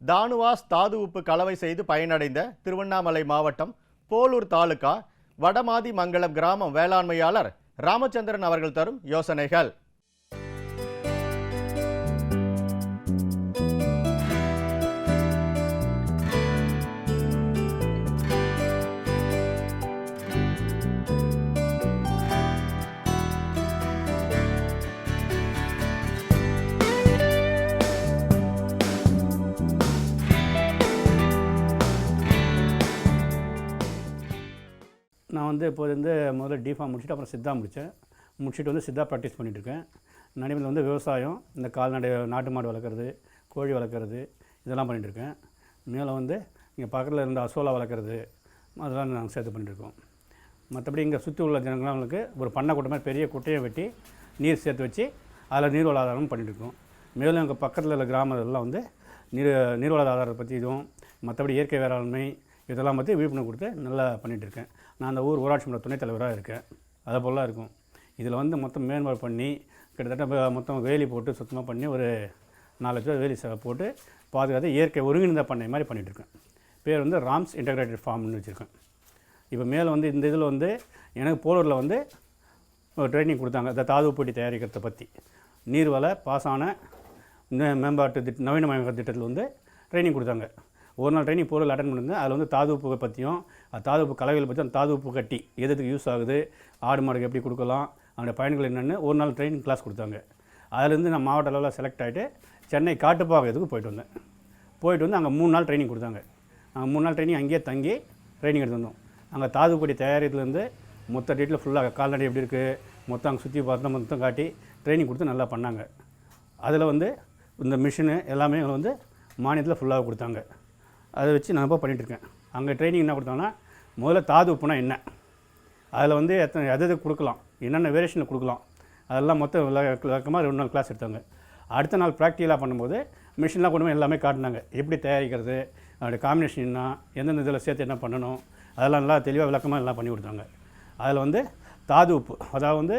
தானுவாஸ் தாது உப்பு கலவை செய்து பயனடைந்த திருவண்ணாமலை மாவட்டம் போலூர் தாலுகா வடமாதி மங்கலம் கிராமம் வேளாண்மையாளர் ராமச்சந்திரன் அவர்கள் தரும் யோசனைகள். நான் இப்போது முதல்ல டிஃபார்ம் முடிச்சுட்டு அப்புறம் சித்தா முடிச்சுட்டு சித்தா ப்ராக்டிஸ் பண்ணிகிட்ருக்கேன். நடைமுறையில் விவசாயம், இந்த கால்நடை நாட்டு மாடு வளர்க்குறது, கோழி வளர்க்குறது இதெல்லாம் பண்ணிகிட்ருக்கேன். மேலே இங்கே பக்கத்தில் இருந்த அசோலா வளர்க்குறது அதெல்லாம் நாங்கள் சேர்த்து பண்ணிகிட்ருக்கோம். மற்றபடி இங்கே சுற்றி உள்ள ஜனங்களுக்கு ஒரு பண்ணை குட்டை மாதிரி பெரிய குட்டையை வெட்டி நீர் சேர்த்து வச்சு அதில் நீர்வள ஆதாரமும் பண்ணிகிட்ருக்கோம். மேலும் எங்கள் பக்கத்தில் உள்ள கிராமங்கள்லாம் நீர்வள ஆதாரத்தை பற்றி இதுவும் மற்றபடி இயற்கை வேளாண்மை இதெல்லாம் பற்றி விழிப்புணர்வு கொடுத்து நல்லா பண்ணிகிட்ருக்கேன். நான் அந்த ஊராட்சி மன்ற துணைத் தலைவராக இருக்கேன். அதை போலாம் இருக்கும். இதில் மொத்தம் மேம்பாடு பண்ணி கிட்டத்தட்ட மொத்தம் வேலி போட்டு சுத்தமாக பண்ணி ஒரு 4 லட்ச ரூபா வேலி போட்டு பாதுகாத்து இயற்கை ஒருங்கிணைந்த பண்ணை மாதிரி பண்ணிகிட்ருக்கேன். பேர் ராம்ஸ் இன்டகிரேட்டட் ஃபார்ம்னு வச்சுருக்கேன். இப்போ மேலே இந்த இதில் எனக்கு போலூரில் ட்ரைனிங் கொடுத்தாங்க. இந்த தாது உப்பு தயாரிக்கிறத பற்றி நீர்வள பாசான மேம்பாட்டு நவீன மேம்பாட்டு திட்டத்தில் ட்ரைனிங் கொடுத்தாங்க. ஒரு நாள் ட்ரைனிங் போலூரில் அட்டன் பண்ணியிருந்தேன். அதில் தாது உப்பு பற்றியும் தாது உப்பு கலவைகளை பற்றி அந்த தாது உப்பு கட்டி எதுக்கு யூஸ் ஆகுது, ஆடு மாடுக்கு எப்படி கொடுக்கலாம், அதோடைய பயன்கள் என்னென்னு ஒரு நாள் ட்ரைனிங் கிளாஸ் கொடுத்தாங்க. அதிலேருந்து நான் மாவட்ட அளவில் செலக்ட் ஆகிட்டு சென்னை காட்டுப்பாக்கத்துக்கு போயிட்டு அங்கே 3 நாள் ட்ரைனிங் கொடுத்தாங்க. நாங்கள் 3 நாள் ட்ரைனிங் அங்கேயே தங்கி ட்ரைனிங் எடுத்து வந்தோம். அங்கே தாது உப்பு தயாரித்துலேருந்து மொத்த டீட்டில் ஃபுல்லாக கால்நடை எப்படி இருக்குது மொத்தம் அங்கே சுற்றி பார்த்தா மொத்தம் காட்டி ட்ரைனிங் கொடுத்து நல்லா பண்ணாங்க. அதில் இந்த மிஷினு எல்லாமே மானியத்தில் ஃபுல்லாக கொடுத்தாங்க. அதை வச்சு நான் இப்போ பண்ணிகிட்ருக்கேன். அங்கே ட்ரைனிங் என்ன கொடுத்தாங்கன்னா முதல்ல தாது உப்புனா என்ன, அதில் எது கொடுக்கலாம், என்னென்ன வேரியேஷனில் கொடுக்கலாம், அதெல்லாம் மொத்தம் விளக்கமாக 2 நாள் கிளாஸ் எடுத்தாங்க. அடுத்த நாள் ப்ராக்டிக்கலாக பண்ணும்போது மிஷின்லாம் கொண்டு போய் எல்லாமே காட்டினாங்க. எப்படி தயாரிக்கிறது, அதோடைய காம்பினேஷன் என்ன, எந்தெந்த இதில் சேர்த்து என்ன பண்ணணும், அதெல்லாம் நல்லா தெளிவாக விளக்கமாக எல்லாம் பண்ணி கொடுத்தாங்க. அதில் தாது உப்பு, அதாவது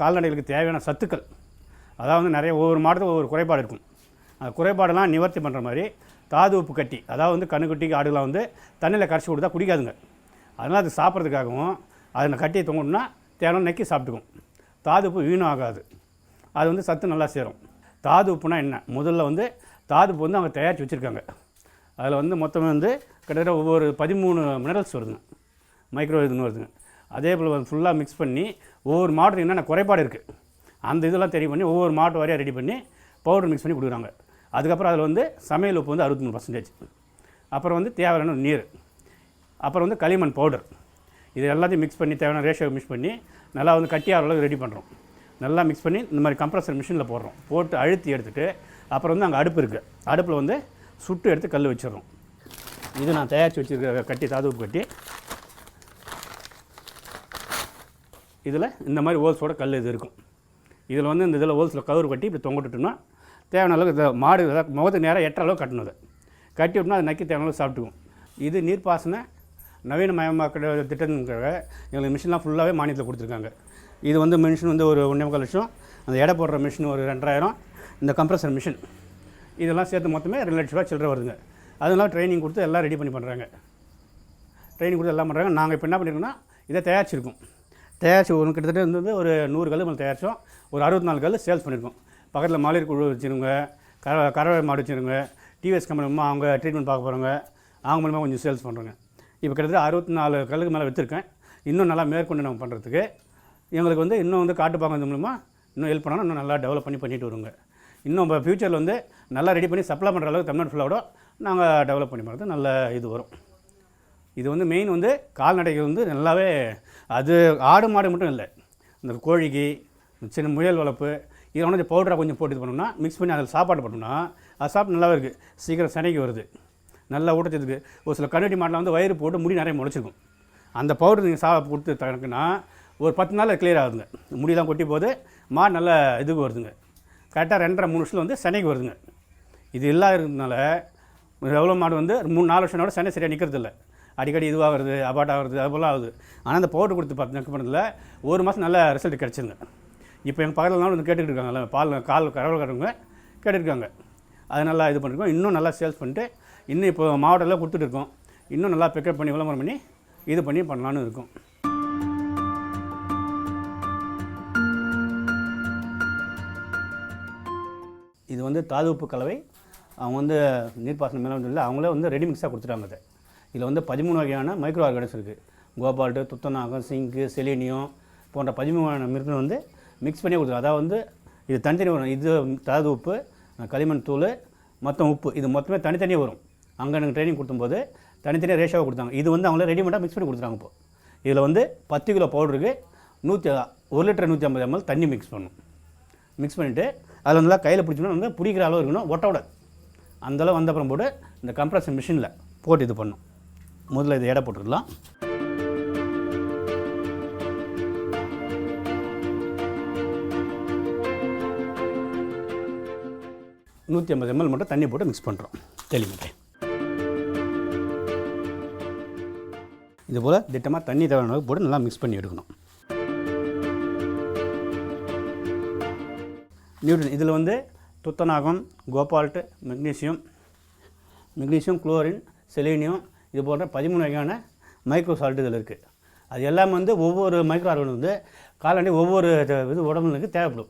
கால்நடைகளுக்கு தேவையான சத்துக்கள், அதாவது நிறைய ஒவ்வொரு மாதத்துக்கு ஒவ்வொரு குறைபாடு இருக்கும். அந்த குறைபாடெல்லாம் நிவர்த்தி பண்ணுற மாதிரி தாது உப்பு கட்டி, அதாவது கண்ணுக்குட்டிக்கு ஆடுகளாம் தண்ணியில் கரைச்சி கொடுத்தா குடிக்காதுங்க. அதனால் அது சாப்பிட்றதுக்காகவும் அதை கட்டியை தொங்கினா தேவை நக்கி சாப்பிட்டுக்கும். தாது உப்பு வீணும் ஆகாது. அது சத்து நல்லா சேரும். தாது உப்புனா என்ன, முதல்ல தாது உப்பு அவங்க தயாரித்து வச்சுருக்காங்க. அதில் மொத்தம் கிட்டத்தட்ட ஒவ்வொரு 13 மினரல்ஸ் வருதுங்க, மைக்ரோ இதுன்னு வருதுங்க. அதே போல் ஃபுல்லாக மிக்ஸ் பண்ணி ஒவ்வொரு மாட்டுக்கு என்னென்ன குறைபாடு இருக்குது அந்த இதெல்லாம் தெரிய பண்ணி ஒவ்வொரு மாட்டு வாரியாக ரெடி பண்ணி பவுடர் மிக்ஸ் பண்ணி கொடுக்குறாங்க. அதுக்கப்புறம் அதில் சமையல் உப்பு 63%. அப்புறம் தேவையான நீர், அப்புறம் களிமண் பவுடர், இது எல்லாத்தையும் மிக்ஸ் பண்ணி தேவையான ரேஷியோ மிக்ஸ் பண்ணி நல்லா கட்டியாகிற அளவுக்கு ரெடி பண்ணுறோம். நல்லா மிக்ஸ் பண்ணி இந்த மாதிரி கம்ப்ரஸர் மிஷினில் போட்டு அழுத்தி எடுத்துகிட்டு அப்புறம் அங்கே அடுப்பு இருக்குது. அடுப்பில் சுட்டு எடுத்து கல் வச்சிடறோம். இது நான் தயாரித்து வச்சுருக்க கட்டி தாது உப்பு கட்டி இதில் இந்த மாதிரி ஹோல்ஸோட கல் இது இருக்கும். இதில் இந்த இதில் ஹோல்ஸில் கவர் கட்டி இப்படி தொங்கிட்டுட்டோம்னா தேவையான அளவுக்கு மாடு முகத்துக்கு நேராக எட்டுற அளவுக்கு கட்டணும். அதை கட்டி விட்டோம்னா அது நக்கி தேவையான அளவுக்கு சாப்பிட்டுக்கும். இது நீர்ப்பாசன நவீன மயமாக்கிற திட்டத்துக்காக எங்களுக்கு மிஷின்லாம் ஃபுல்லாகவே மானியத்தில் கொடுத்துருக்காங்க. இது மிஷின் ஒரு 1.25 லட்சம், அந்த எடை போடுற மிஷின் ஒரு 2000, இந்த கம்ப்ரஸர் மிஷின் இதெல்லாம் சேர்த்து மொத்தமே 2 லட்ச ரூபா சில்லறை வருதுங்க. அதெல்லாம் ட்ரைனிங் கொடுத்து எல்லாம் ரெடி பண்ணி பண்ணுறாங்க. ட்ரைனிங் கொடுத்து எல்லாம் பண்ணுறாங்க. நாங்கள் இப்போ என்ன பண்ணியிருக்கோம்னா இதை தயாரிச்சிருக்கோம். கிட்டத்தட்ட ஒரு 100 கல் மேலே தயாரித்தோம். ஒரு 64 கல் சேல்ஸ் பண்ணியிருக்கோம். பக்கத்தில் மகளிர் குழு வச்சுருங்க, கறவை மாடு வச்சுருங்க, டிவிஎஸ் கம்பெனி மூலமாக அவங்க ட்ரீட்மெண்ட் பார்க்க போகிறவங்க, அவங்க மூலமாக கொஞ்சம் சேல்ஸ் பண்ணுறாங்க. இப்போ கிட்டத்தட்ட 64 கல்லுக்கு மேலே வச்சுருக்கேன். இன்னும் நல்லா மேற்கொண்டு நம்ம பண்ணுறதுக்கு எங்களுக்கு இன்னும் காட்டுப்பாங்க மூலமாக இன்னும் ஹெல்ப் பண்ணாலும் இன்னும் நல்லா டெவலப் பண்ணிட்டு வருங்க. இன்னும் இப்போ ஃப்யூச்சரில் நல்லா ரெடி பண்ணி சப்ளை பண்ணுற அளவுக்கு தமிழ்நாடு ஃபுல்லாக நாங்கள் டெவலப் பண்ணி பண்ணுறது நல்ல இது வரும். இது மெயின் கால்நடைகள் நல்லாவே, அது ஆடு மாடு மட்டும் இல்லை, இந்த கோழிக்கு சின்ன முயல் வளர்ப்பு இதில் பவுடராக கொஞ்சம் போட்டு இது பண்ணோம்னா மிக்ஸ் பண்ணி அதில் சாப்பாடு பண்ணோம்னா அது சாப்பிட்டு நல்லாவே இருக்குது. சீக்கிரம் சனைக்கு வருது, நல்லா ஊட்டச்சத்துக்கு. ஒரு சில கண்ணுட்டி மாட்டில் வயிறு போட்டு முடி நிறைய முளைச்சிருக்கும். அந்த பவுடர் நீங்கள் கொடுத்து தனக்குன்னா ஒரு 10 நாளில் கிளியர் ஆகுதுங்க. முடியெல்லாம் கொட்டி போது மாடு நல்ல இதுக்கு வருதுங்க. கரெக்டாக 2.5-3 வருஷத்தில் சனைக்கு வருதுங்க. இது இல்லாததுனால எவ்வளோ மாடு 3-4 வருஷனோட சனை சரியாக நிற்கிறதில்ல. அடிக்கடி இதுவாகிறது, அபார்ட் ஆகிறது, அது போல் ஆகுது. ஆனால் அந்த பவுடர் கொடுத்து பார்த்து பண்ணதில் 1 மாதம் நல்ல ரிசல்ட் கிடச்சிருங்க. இப்போ எங்கள் பக்கத்தில் கேட்டுக்கிட்டு இருக்காங்கல்ல, கறவை காரவங்க கேட்டுருக்காங்க. அது நல்லா இது பண்ணிருக்கோம். இன்னும் நல்லா சேல்ஸ் பண்ணிட்டு இன்னும் இப்போ மாவட்டத்தில் கொடுத்துட்டு இருக்கோம். இன்னும் நல்லா பிக்கப் பண்ணி விளம்பரம் பண்ணி இது பண்ணி பண்ணலான்னு இருக்கும். இது வந்து தாது உப்பு கலவை. அவங்க வந்து நீர்ப்பாசன மேலாண்மையில் அவங்களே வந்து ரெடி மிக்ஸாக கொடுத்துட்டாங்க. அதை இதில் வந்து 13 வகையான மைக்ரோ ஆர்கானிக்ஸ் இருக்குது. கோபால்ட்டு, துத்தநாகம், சிங்கு, செலினியம் போன்ற 13 வகையான மிருகங்கள் வந்து மிக்ஸ் பண்ணி கொடுத்துருவோம். அதாவது வந்து இது தனித்தனி வரும். இது தாது உப்பு, களிமண் தூள், மொத்தம் உப்பு, இது மொத்தமே தனித்தனியாக வரும். அங்கே எனக்கு ட்ரைனிங் கொடுக்கும்போது தனித்தனியாக ரேஷாவாக கொடுத்தாங்க. இது வந்து அவங்களே ரெடிமேடாக மிக்ஸ் பண்ணி கொடுத்துறாங்க. இப்போ இதில் வந்து 10 கிலோ பவுடருக்கு 1 லிட்டர் 150 ml தண்ணி மிக்ஸ் பண்ணணும். மிக்ஸ் பண்ணிவிட்டு அதில் நல்லா கையில் பிடிச்சோன்னா வந்து பிடிக்கிற அளவு இருக்கணும், ஒட்டவிடாது. அந்தளவு வந்த அப்புறம் போட்டு இந்த கம்ப்ரஸர் மிஷினில் போட்டு இது பண்ணும். முதல்ல இது எடை போட்டுக்கலாம். 150 ml மட்டும் தண்ணி போட்டு மிக்ஸ் பண்ணுறோம். தெளிமட்டை இது போல் திட்டமாக தண்ணி தேவையான அளவு போட்டு நல்லா மிக்ஸ் பண்ணி எடுக்கணும். நியூட்ரன் இதில் வந்து துத்தநாகம், கோபால்ட்டு, மெக்னீசியம், குளோரின், செலீனியம் இது போன்ற 13 வகையான மைக்ரோ சால்ட் இதில் இருக்குது. அது எல்லாமே வந்து ஒவ்வொரு மைக்ரோ ஆர்கானிக் வந்து காலாண்டி ஒவ்வொரு இது உடம்புக்கு தேவைப்படும்.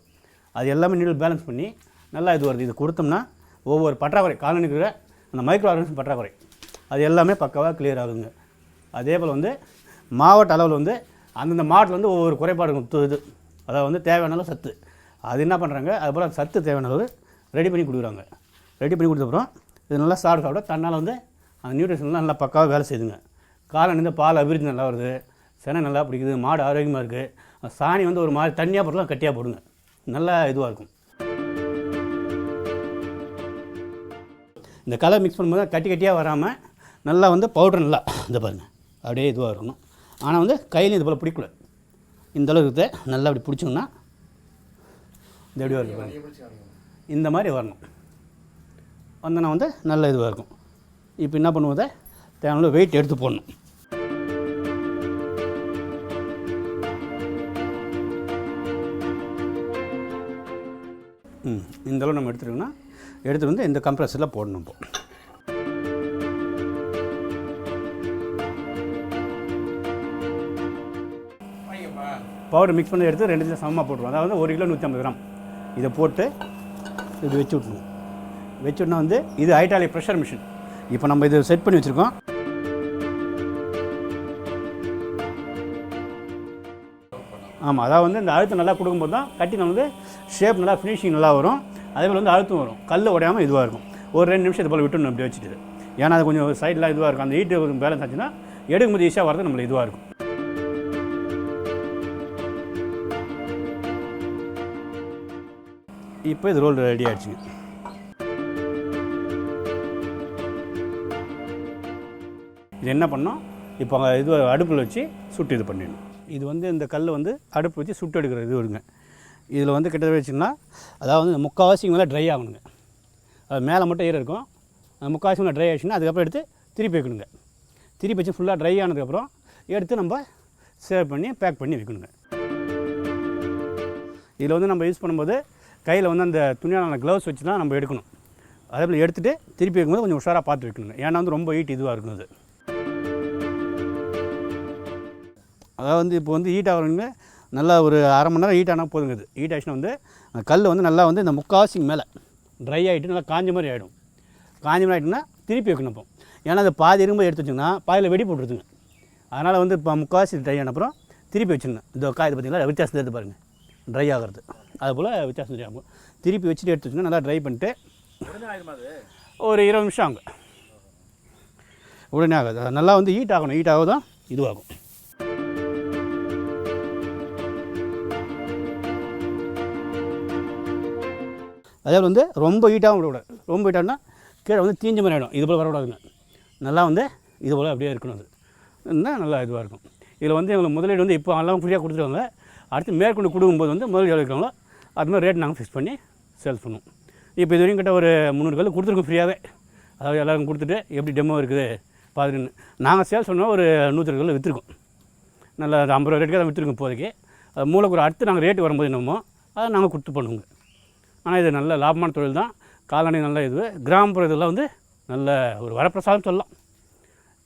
அது எல்லாமே நீடில் பேலன்ஸ் பண்ணி நல்லா இது வருது. இது கொடுத்தோம்னா ஒவ்வொரு பற்றாக்குறை காலனிக்கிற அந்த மைக்ரோ ஆர்கானிக்ஸ் பற்றாக்குறை அது எல்லாமே பக்காவாக கிளியர் ஆகுங்க. அதே போல் வந்து மாவட்ட அளவில் வந்து அந்தந்த மாவட்டத்தில் வந்து ஒவ்வொரு குறைபாடு இது அதாவது வந்து தேவையான அளவு சத்து அது என்ன பண்ணுறாங்க, அதுபோல் சத்து தேவையான அளவு ரெடி பண்ணி கொடுக்குறாங்க. ரெடி பண்ணி கொடுத்தப்புறம் இது நல்லா சாப்பிட தன்னால் வந்து அந்த நியூட்ரிஷன்லாம் நல்லா பக்காவாக வேலை செய்யுதுங்க. காளான் வந்து பால் அபிவிருத்தி நல்லா வருது, செனை நல்லா பிடிக்குது, மாடு ஆரோக்கியமாக இருக்குது. சாணி வந்து ஒரு மாதிரி தண்ணியாக போட்டுலாம் கட்டியாக போடுங்க, நல்லா இதுவாக இருக்கும். இந்த கலர் மிக்ஸ் பண்ணும்போது கட்டி கட்டியாக வராமல் நல்லா வந்து பவுடர் நல்லா இந்த பாருங்கள் அப்படியே இதுவாக இருக்கணும். ஆனால் வந்து கையிலையும் இது போல் பிடிக்கூடாது. இந்த அளவுக்கு நல்லா அப்படி பிடிச்சோம்னா இந்த எப்படி வரும் இந்த மாதிரி வரணும். வந்தோன்னா வந்து நல்ல இதுவாக இருக்கும். இப்போ என்ன பண்ணுவோம், தேவையான வெயிட் எடுத்து போடணும். இந்த அளவு நம்ம எடுத்துட்டோம்னா எடுத்துகிட்டு வந்து இந்த கம்ப்ரஸரில் போடணும். இப்போ பவுடர் மிக்ஸ் பண்ணி எடுத்து 2 சமமாக போட்டுருவோம். அதாவது 1 கிலோ 150 கிராம் இதை போட்டு இப்படி வச்சு விட்ருவோம். வச்சுட்டோன்னா வந்து இது ஹைட்ராலிக் ப்ரெஷர் மிஷின். இப்போ நம்ம இது செட் பண்ணி வச்சுருக்கோம். ஆமாம், அதாவது வந்து இந்த அழுத்தம் நல்லா கொடுக்கும்போது தான் கட்டி நம்ம வந்து ஷேப் நல்லா ஃபினிஷிங் நல்லா வரும். அதே போல் வந்து அழுத்தம் வரும், கல் உடையாமல் இதுவாக இருக்கும். ஒரு 2 நிமிஷம் இது போல் விட்டுணும் இப்படி வச்சுட்டு. ஏன்னா அது கொஞ்சம் சைடில் இதுவாக இருக்கும். அந்த ஹீட்டு பேலன்ஸ் ஆச்சுன்னா எடுக்கும்போது ஈஸியாக வரது நம்மளுக்கு இதுவாக இருக்கும். இப்போ இது ரோல் ரெடி ஆகிடுச்சுங்க. இது என்ன பண்ணோம், இப்போ இது அடுப்பில் வச்சு சுட்டு இது பண்ணிடணும். இது வந்து இந்த கல் வந்து அடுப்பு வச்சு சுட்டு எடுக்கிற இது வருங்க. இதில் வந்து கிட்டத்தட்ட வச்சுன்னா அதாவது முக்கால்வாசி மேலே ட்ரை ஆகணுங்க. அது மேலே மட்டும் ஈரம் இருக்கும். முக்கால்வாசி மேலே ட்ரை ஆகிடுச்சுன்னா அதுக்கப்புறம் எடுத்து திருப்பி வைக்கணுங்க. திருப்பி வச்சு ஃபுல்லாக ட்ரை ஆனதுக்கப்புறம் எடுத்து நம்ம சேவ் பண்ணி பேக் பண்ணி வைக்கணுங்க. இதில் வந்து நம்ம யூஸ் பண்ணும்போது கையில் வந்து அந்த துணியான க்ளவுஸ் வச்சு தான் நம்ம எடுக்கணும். அதே போல் எடுத்துகிட்டு திருப்பி வைக்கும்போது கொஞ்சம் உஷாராக பார்த்து வைக்கணுங்க. ஏன்னா வந்து ரொம்ப ஹீட் இதுவாக இருக்கும். அது அதாவது வந்து இப்போ வந்து ஹீட் ஆகிறவங்க நல்லா ஒரு அரை மணி நேரம் ஹீட் ஆனால் போதுங்க. இது ஹீட் ஆகிடுச்சுன்னா வந்து கல் வந்து நல்லா வந்து இந்த முக்கால்வாசிக்கு மேலே ட்ரை ஆகிட்டு நல்லா காஞ்ச மாதிரி ஆகிடும். காஞ்ச மாதிரி ஆகிட்டுன்னா திருப்பி வைக்கணும். இப்போ ஏன்னா அது பாதி இருக்கும்போது எடுத்து வச்சிங்கன்னா பாதியில் வெடி போட்டுருதுங்க. அதனால் வந்து இப்போ முக்கால்வாசி ட்ரை ஆன அப்புறம் திருப்பி வச்சுருங்க. இந்த காய் பார்த்திங்களா வித்தியாசத்தை எடுத்து பாருங்கள், ட்ரை ஆகிறது. அதுபோல் வித்தியாசம் தெரியாமல் திருப்பி வச்சுட்டு எடுத்து வச்சுன்னா நல்லா ட்ரை பண்ணிட்டு ஒரு 20 நிமிஷம் ஆகும். உடனே ஆகாது, நல்லா வந்து ஹீட் ஆகணும். ஹீட் ஆகுதான் இதுவாகும். அதே வந்து ரொம்ப ஹீட்டாகவும் விடக்கூடாது. ரொம்ப ஹீட்டாகனா கீழே வந்து தீஞ்ச மாதிரி ஆகிடும். இது போல் வரக்கூடாதுங்க. நல்லா வந்து இது போல் அப்படியே இருக்கணும். அது இருந்தால் நல்லா இதுவாக இருக்கும். இதில் வந்து எங்களுக்கு முதலீடு வந்து இப்போ எல்லாம் ஃப்ரீயாக கொடுத்துருவாங்க. அடுத்து மேற்கொண்டு கொடுக்கும்போது வந்து முதல் எவ்வளோ இருக்காங்களோ அது மாதிரி ரேட் நாங்கள் ஃபிக்ஸ் பண்ணி சேல்ஸ் பண்ணுவோம். இப்போ இது வரைக்கும் கிட்ட ஒரு 300 கல் கொடுத்துருக்கோம் ஃப்ரீயாகவே. அதாவது எல்லோரும் கொடுத்துட்டு எப்படி டெமோ இருக்குது பார்த்துன்னு நாங்கள் சேல்ஸ் பண்ணோம். ஒரு 100 கல் விற்றுருக்கோம். நல்லா 50 ரூபா ரேட்டுக்கு தான் விற்றுருக்கோம். இப்போதைக்கு மூலக்கூறு அடுத்து நாங்கள் ரேட்டு வரும்போது என்னமோ அதை நாங்கள் கொடுத்து பண்ணுவோங்க. ஆனால் இது நல்ல லாபமான தொழில் தான். கால்நடை நல்ல இது. கிராமப்புற இதெல்லாம் வந்து நல்ல ஒரு வரப்பிரசாதம் சொல்லலாம்.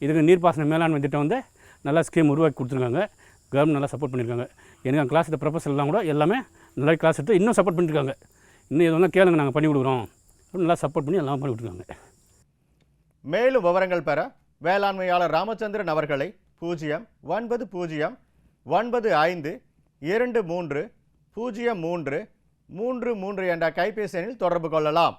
இதுக்கு நீர்ப்பாசன மேலாண்மை திட்டம் வந்து நல்லா ஸ்கீம் உருவாக்கி கொடுத்துருக்காங்க. கவர்மெண்ட் நல்லா சப்போர்ட் பண்ணியிருக்காங்க. எனக்கு அந்த கிளாஸ் எடுத்த ப்ரொஃபஸர்லாம் கூட எல்லாமே நல்லா கிளாஸ் எடுத்து இன்னும் சப்போர்ட் பண்ணியிருக்காங்க. இன்னும் எது வேணால் கேளுங்க, நாங்கள் பண்ணி கொடுக்குறோம், நல்லா சப்போர்ட் பண்ணி எல்லாம் பண்ணி கொடுத்துருக்காங்க. மேலும் விவரங்கள் பெற வேளாண்மையாளர் ராமச்சந்திரன் அவர்களை 09095230333 என்ற கைபேசி எண்ணில் தொடர்பு கொள்ளலாம்.